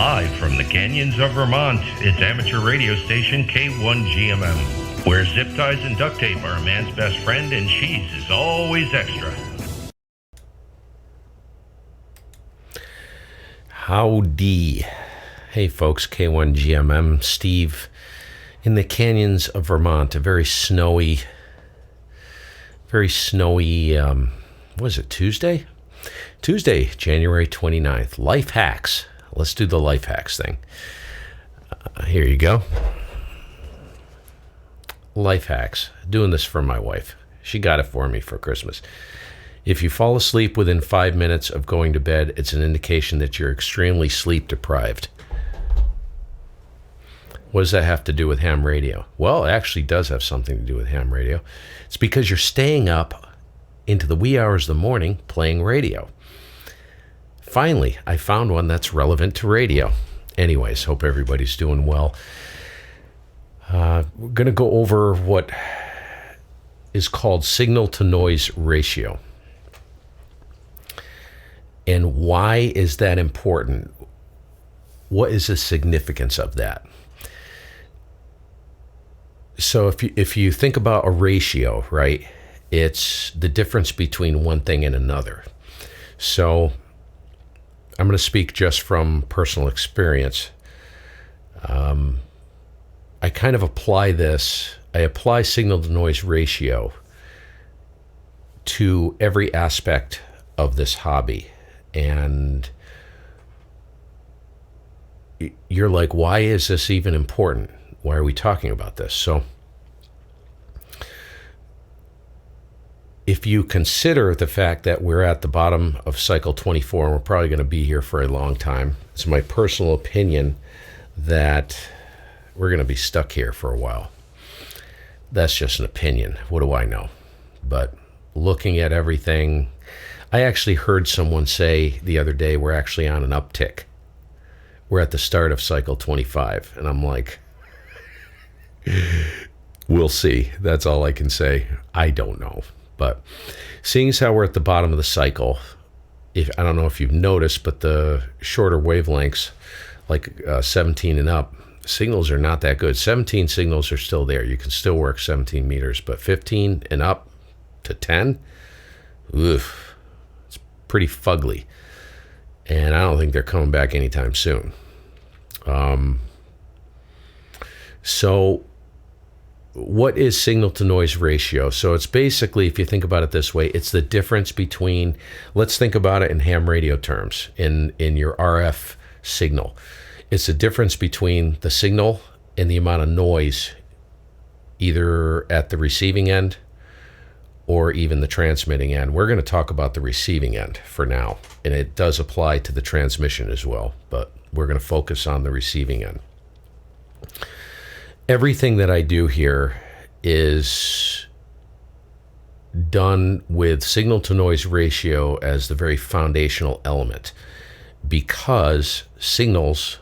Live from the canyons of Vermont, it's amateur radio station K1GMM, where zip ties and duct tape are a man's best friend and cheese is always extra. Howdy. Hey folks, K1GMM, Steve, in the canyons of Vermont, a very snowy, what is it, Tuesday? Tuesday, January 29th. Life hacks. Let's do the life hacks thing. Here you go. Life hacks. Doing this for my wife. She got it for me for Christmas. If you fall asleep within 5 minutes of going to bed, it's an indication that you're extremely sleep deprived. What does that have to do with ham radio? Well, it actually does have something to do with ham radio. It's because you're staying up into the wee hours of the morning playing radio. Finally, I found one that's relevant to radio. Anyways, hope everybody's doing well. We're going to go over what is called signal-to-noise ratio. And why is that important? What is the significance of that? So if you think about a ratio, right, it's the difference between one thing and another. So I'm going to speak just from personal experience. I kind of apply this. I apply signal-to-noise ratio to every aspect of this hobby. And you're like, why is this even important? Why are we talking about this? So if you consider the fact that we're at the bottom of cycle 24 and we're probably going to be here for a long time, it's my personal opinion that we're going to be stuck here for a while. That's just an opinion. What do I know? But looking at everything, I actually heard someone say the other day, we're actually on an uptick. We're at the start of cycle 25. And I'm like, we'll see. That's all I can say. I don't know. But seeing as how we're at the bottom of the cycle, I don't know if you've noticed, but the shorter wavelengths, like 17 and up, signals are not that good. 17 signals are still there. You can still work 17 meters, but 15 and up to 10, oof, it's pretty fugly. And I don't think they're coming back anytime soon. So what is signal-to-noise ratio? So it's basically, if you think about it this way, it's the difference between, let's think about it in ham radio terms, in your RF signal. It's the difference between the signal and the amount of noise, either at the receiving end or even the transmitting end. We're going to talk about the receiving end for now, and it does apply to the transmission as well, but we're going to focus on the receiving end. Everything that I do here is done with signal-to-noise ratio as the very foundational element, because signals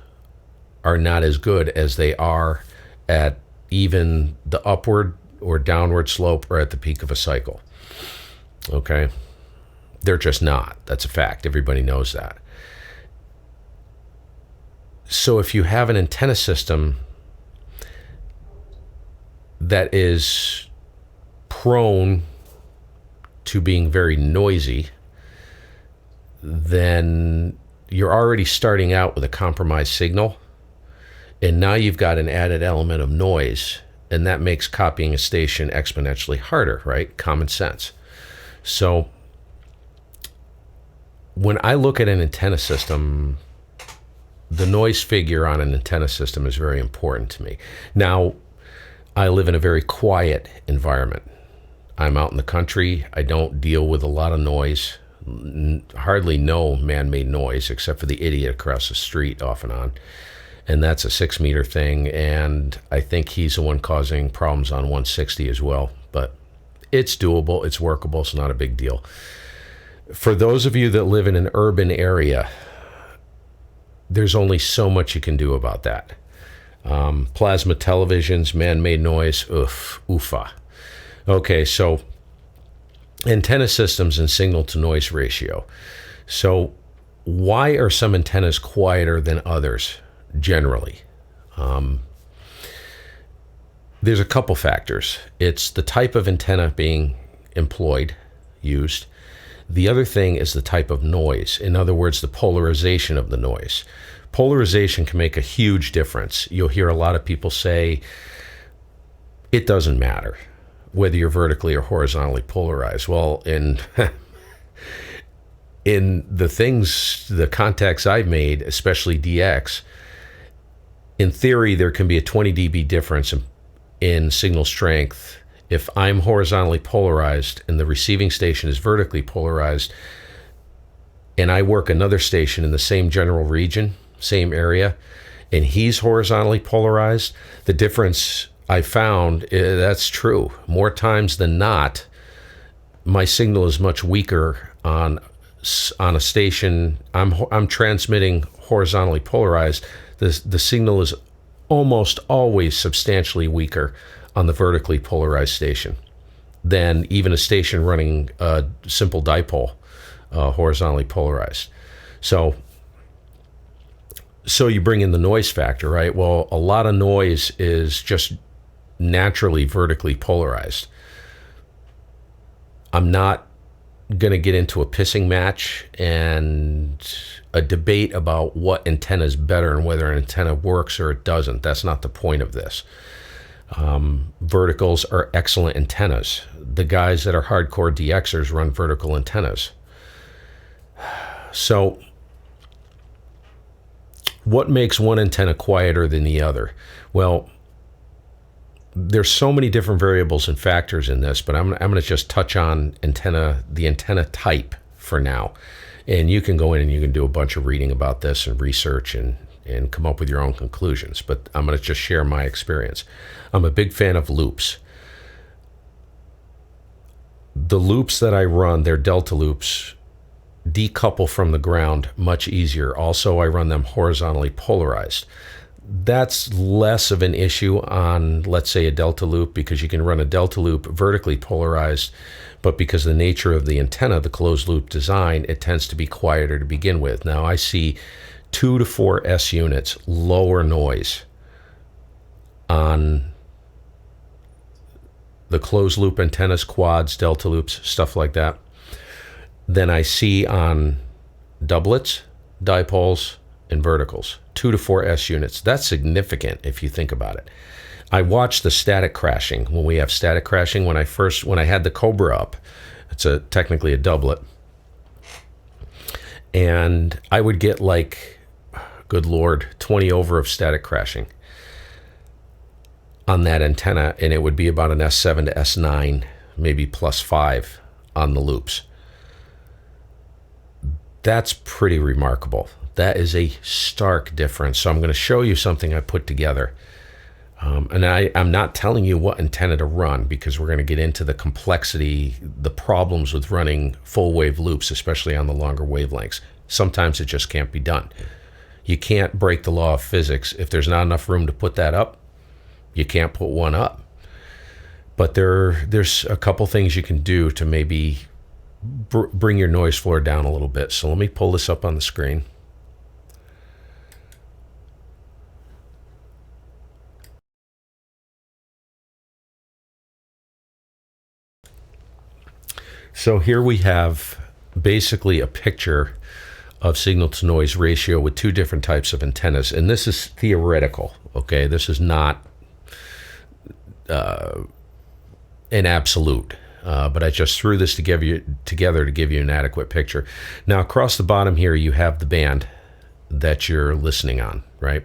are not as good as they are at even the upward or downward slope or at the peak of a cycle. Okay? They're just not. That's a fact. Everybody knows that. So if you have an antenna system that is prone to being very noisy, then you're already starting out with a compromised signal, and now you've got an added element of noise, and that makes copying a station exponentially harder, right? Common sense. So when I look at an antenna system, the noise figure on an antenna system is very important to me. Now, I live in a very quiet environment. I'm out in the country. I don't deal with a lot of noise, hardly no man-made noise, except for the idiot across the street off and on. And that's a 6-meter thing, and I think he's the one causing problems on 160 as well. But it's doable, it's workable, it's not a big deal. For those of you that live in an urban area, there's only so much you can do about that. Plasma televisions, man-made noise, oofa. Okay, so antenna systems and signal-to-noise ratio. So Why are some antennas quieter than others generally? There's a couple factors. It's the type of antenna being used. The other thing is the type of noise. In other words, the polarization of the noise. Polarization can make a huge difference. You'll hear a lot of people say, it doesn't matter whether you're vertically or horizontally polarized. Well, in the contacts I've made, especially DX, in theory, there can be a 20 dB difference in signal strength if I'm horizontally polarized and the receiving station is vertically polarized, and I work another station in the same general region, same area, and he's horizontally polarized, the difference I found, that's true. More times than not, my signal is much weaker on a station. I'm transmitting horizontally polarized. The signal is almost always substantially weaker on the vertically polarized station than even a station running a simple dipole, horizontally polarized. So you bring in the noise factor, right? Well, a lot of noise is just naturally vertically polarized. I'm not going to get into a pissing match and a debate about what antenna is better and whether an antenna works or it doesn't. That's not the point of this. Verticals are excellent antennas. The guys that are hardcore DXers run vertical antennas. So what makes one antenna quieter than the other? Well, there's so many different variables and factors in this, but I'm going to just touch on the antenna type for now. And you can go in and you can do a bunch of reading about this and research and come up with your own conclusions. But I'm going to just share my experience. I'm a big fan of loops. The loops that I run, they're delta loops, decouple from the ground much easier. Also, I run them horizontally polarized. That's less of an issue on, let's say, a delta loop, because you can run a delta loop vertically polarized, but because of the nature of the antenna, the closed loop design, it tends to be quieter to begin with. Now, I see 2 to 4 S units lower noise on the closed loop antennas, quads, delta loops, stuff like that, than I see on doublets, dipoles, and verticals. 2 to 4 S units. That's significant if you think about it. I watch the static crashing when we have static crashing. When I had the Cobra up, it's technically a doublet, and I would get like, good Lord, 20 over of static crashing on that antenna, and it would be about an S7 to S9, maybe +5 on the loops. That's pretty remarkable. That is a stark difference. So I'm going to show you something I put together. And I'm not telling you what antenna to run, because we're going to get into the complexity, the problems with running full wave loops, especially on the longer wavelengths. Sometimes it just can't be done. You can't break the law of physics. If there's not enough room to put that up, you can't put one up. But there's a couple things you can do to maybe bring your noise floor down a little bit. So let me pull this up on the screen. So here we have basically a picture of signal to noise ratio with 2 different types of antennas. And this is theoretical, okay? This is not an absolute. But I just threw this together to give you an adequate picture. Now, across the bottom here, you have the band that you're listening on, right?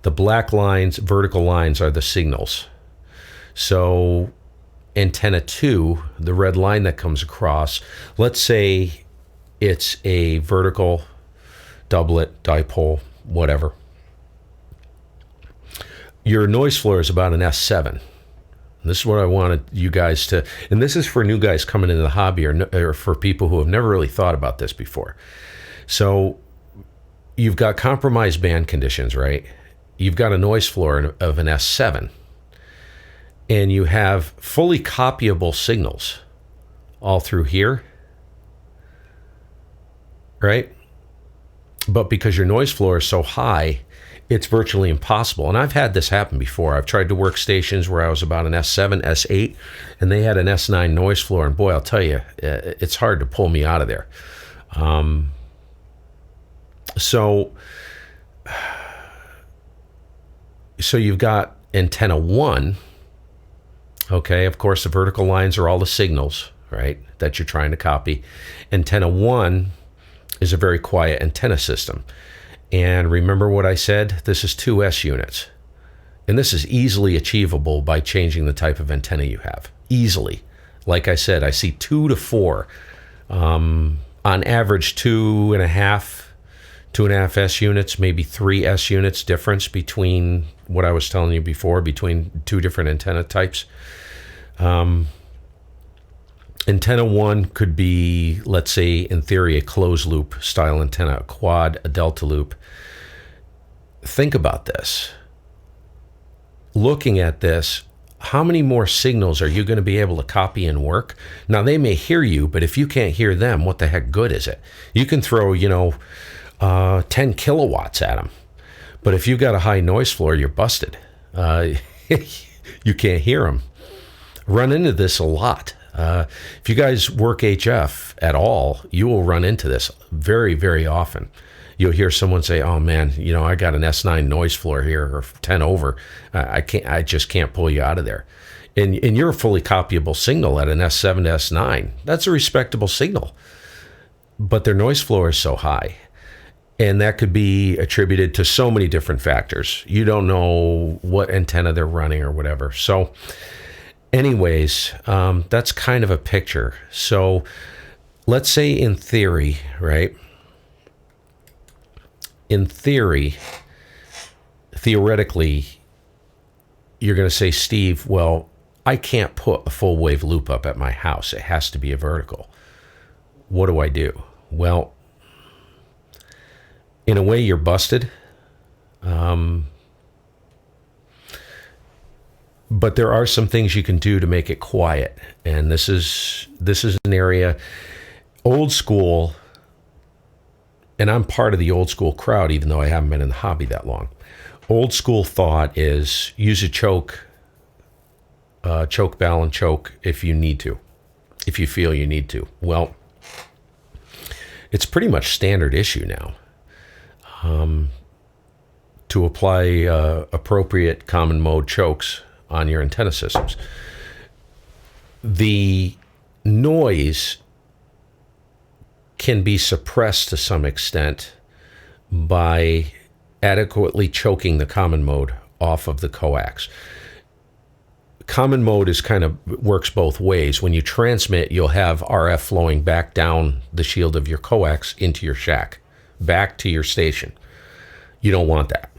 The black lines, vertical lines, are the signals. So antenna 2, the red line that comes across, let's say it's a vertical doublet, dipole, whatever. Your noise floor is about an S7. This is what I wanted you guys to, and this is for new guys coming into the hobby, or for people who have never really thought about this before. So you've got compromised band conditions, right? You've got a noise floor of an S7, and you have fully copyable signals all through here, right? But because your noise floor is so high, it's virtually impossible. And I've had this happen before. I've tried to work stations where I was about an S7, S8, and they had an S9 noise floor. And boy, I'll tell you, it's hard to pull me out of there. So you've got antenna 1. Okay, of course, the vertical lines are all the signals, right, that you're trying to copy. Antenna 1 is a very quiet antenna system. And remember what I said? This is 2 S units. And this is easily achievable by changing the type of antenna you have. Easily. Like I said, I see 2 to 4. On average, 2.5 S units, maybe 3 S units difference between what I was telling you before, between 2 different antenna types. Antenna 1 could be, let's say, in theory, a closed loop style antenna, a quad, a delta loop. Think about this. Looking at this, how many more signals are you going to be able to copy and work? Now, they may hear you, but if you can't hear them, what the heck good is it? You can throw, 10 kilowatts at them. But if you've got a high noise floor, you're busted. You can't hear them. Run into this a lot. If you guys work HF at all, you will run into this very, very often. You'll hear someone say, "Oh man, I got an S9 noise floor here, or 10 over. I just can't pull you out of there." And you're a fully copyable signal at an S7 to S9. That's a respectable signal. But their noise floor is so high. And that could be attributed to so many different factors. You don't know what antenna they're running or whatever. So anyways, that's kind of a picture. So let's say in theory, right? In theory, theoretically, you're going to say, Steve, well, I can't put a full wave loop up at my house. It has to be a vertical. What do I do? Well, in a way, you're busted. But there are some things you can do to make it quiet. And this is an area, old school, and I'm part of the old school crowd, even though I haven't been in the hobby that long. Old school thought is use a choke, bell and choke if you need to, if you feel you need to. Well, it's pretty much standard issue now. To apply appropriate common mode chokes on your antenna systems. The noise can be suppressed to some extent by adequately choking the common mode off of the coax. Common mode works both ways. When you transmit, you'll have RF flowing back down the shield of your coax into your shack, back to your station. You don't want that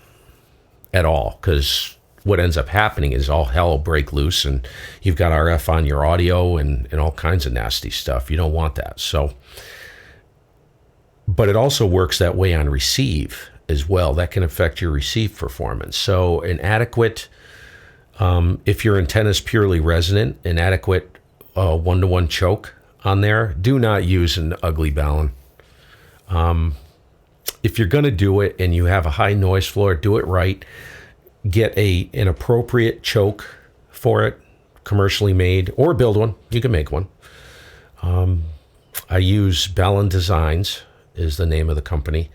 at all, because what ends up happening is all hell will break loose and you've got RF on your audio and all kinds of nasty stuff. You don't want that. So, but it also works that way on receive as well. That can affect your receive performance. So an adequate, if your antenna is purely resonant, an adequate one-to-one choke on there, do not use an ugly balun. If you're going to do it and you have a high noise floor, do it right. Get an appropriate choke for it, commercially made, or build one. You can make one. I use Balun Designs is the name of the company,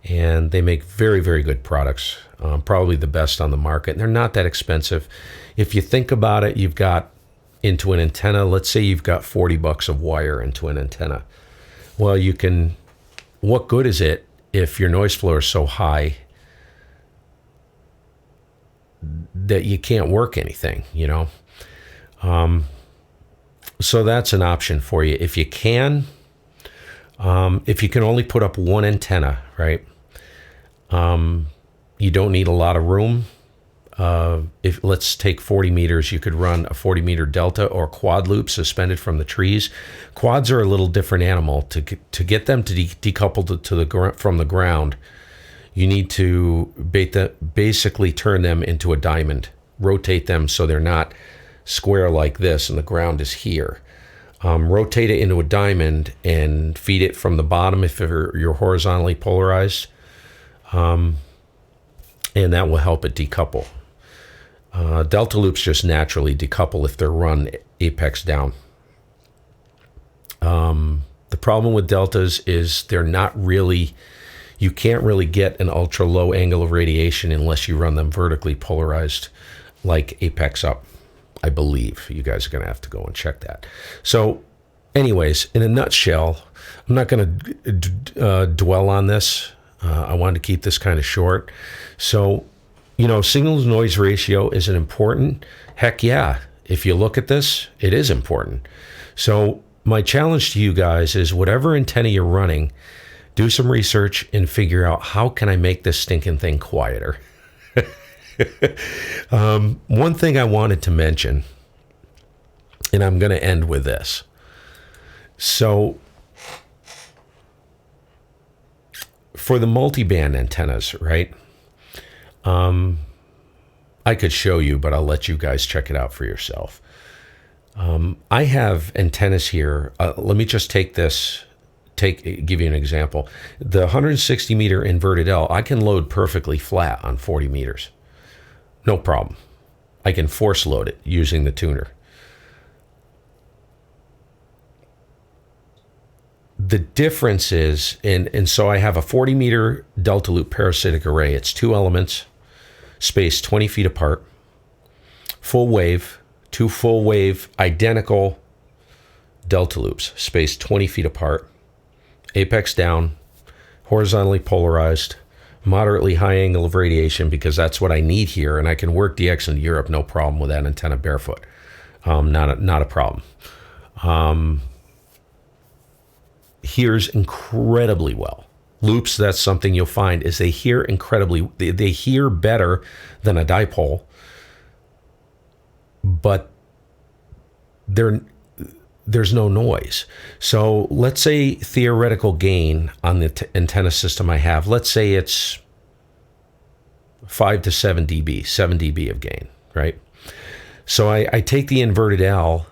and they make very, very good products, probably the best on the market. And they're not that expensive. If you think about it, you've got into an antenna, let's say you've got $40 of wire into an antenna. Well, what good is it if your noise floor is so high that you can't work anything, So that's an option for you. If you can only put up one antenna, right? You don't need a lot of room. If let's take 40 meters, you could run a 40 meter delta or quad loop suspended from the trees. Quads are a little different animal. To get them to decouple from the ground, you need to basically turn them into a diamond, rotate them so they're not square like this and the ground is here. rotate it into a diamond and feed it from the bottom if you're horizontally polarized, and that will help it decouple. Delta loops just naturally decouple if they're run apex down. The problem with deltas is they're not really, you can't really get an ultra low angle of radiation unless you run them vertically polarized like apex up, I believe. You guys are going to have to go and check that. So anyways, in a nutshell, I'm not going to dwell on this. I wanted to keep this kind of short. So, signal to noise ratio, is it important? Heck yeah. If you look at this, it is important. So my challenge to you guys is whatever antenna you're running, do some research and figure out how can I make this stinking thing quieter. One thing I wanted to mention, and I'm going to end with this. So for the multiband antennas, right? I could show you, but I'll let you guys check it out for yourself. I have antennas here. Let me just give you an example. The 160 meter inverted L, I can load perfectly flat on 40 meters. No problem. I can force load it using the tuner. The difference is, and so I have a 40 meter delta loop parasitic array. It's 2 elements, spaced 20 feet apart, full wave, 2 full wave identical delta loops, spaced 20 feet apart, apex down, horizontally polarized, moderately high angle of radiation, because that's what I need here, and I can work DX into Europe, no problem with that antenna barefoot. Not a problem. Hears incredibly well. Loops, that's something you'll find, is they hear incredibly, they hear better than a dipole, but there's no noise. So let's say theoretical gain on the antenna system I have, let's say it's 5 to 7 dB, 7 dB of gain, right? So I take the inverted L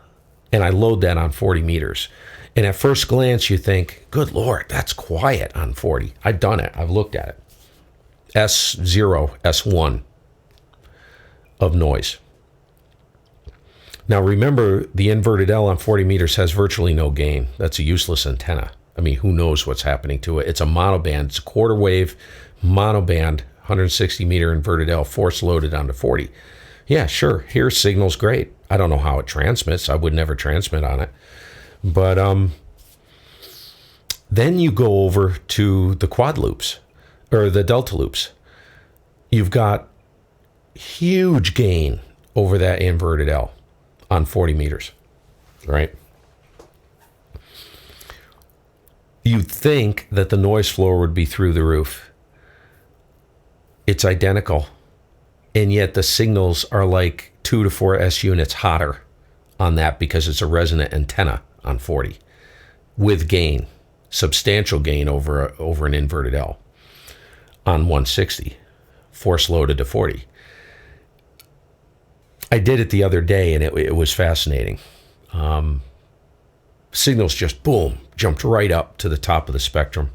and I load that on 40 meters. And at first glance, you think, good Lord, that's quiet on 40. I've done it. I've looked at it. S0, S1 of noise. Now remember, the inverted L on 40 meters has virtually no gain. That's a useless antenna. I mean, who knows what's happening to it? It's a monoband. It's a quarter wave monoband, 160 meter inverted L, force loaded onto 40. Yeah, sure. Here, signal's great. I don't know how it transmits. I would never transmit on it. But then you go over to the quad loops, or the delta loops. You've got huge gain over that inverted L on 40 meters, right? You'd think that the noise floor would be through the roof. It's identical, and yet the signals are like 2 to 4 S units hotter on that because it's a resonant antenna on 40 with gain, substantial gain over an inverted L on 160, force loaded to 40. I did it the other day and it was fascinating. Signals just boom, jumped right up to the top of the spectrum.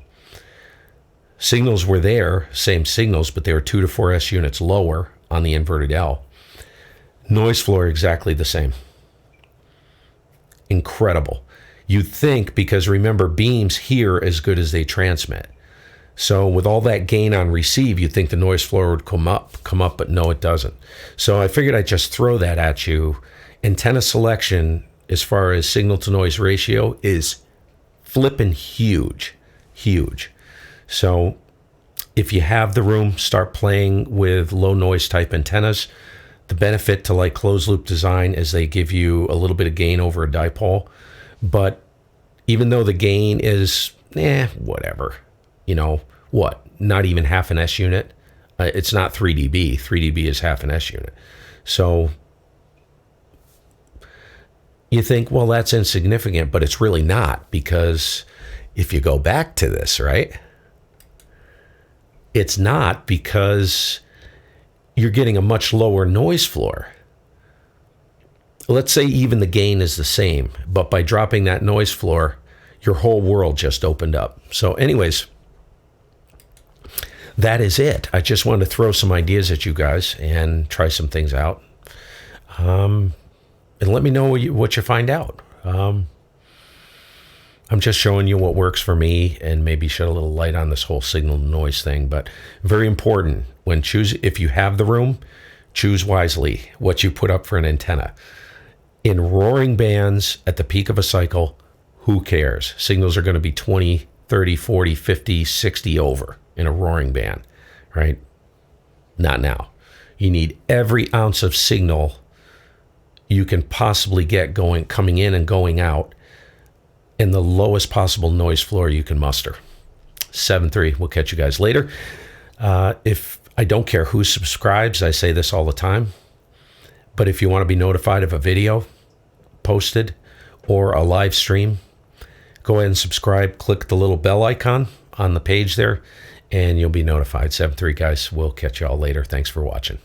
Signals were there, same signals, but they were 2 to 4 S units lower on the inverted L. Noise floor exactly the same. Incredible. You'd think, because remember, beams hear as good as they transmit. So with all that gain on receive, you'd think the noise floor would come up, but no, it doesn't. So I figured I'd just throw that at you. Antenna selection, as far as signal to noise ratio, is flippin' huge. So if you have the room, start playing with low noise type antennas. The benefit to like closed loop design is they give you a little bit of gain over a dipole, but even though the gain is whatever, not even half an S unit, it's not 3 dB. 3 dB is half an S unit. So you think, well, that's insignificant, but it's really not, because if you go back to this, right, it's not, because you're getting a much lower noise floor. let's say even the gain is the same, but by dropping that noise floor, your whole world just opened up. So anyways, that is it. I just wanted to throw some ideas at you guys and try some things out. And let me know what you find out. I'm just showing you what works for me and maybe shed a little light on this whole signal noise thing. But very important, if you have the room, choose wisely what you put up for an antenna. In roaring bands at the peak of a cycle, who cares? Signals are going to be 20, 30, 40, 50, 60 over in a roaring band, right? Not now. You need every ounce of signal you can possibly get coming in and going out in the lowest possible noise floor you can muster. 7-3. We'll catch you guys later. If I don't care who subscribes, I say this all the time, but if you want to be notified of a video posted or a live stream, go ahead and subscribe. Click the little bell icon on the page there, and you'll be notified. 7-3, guys. We'll catch you all later. Thanks for watching.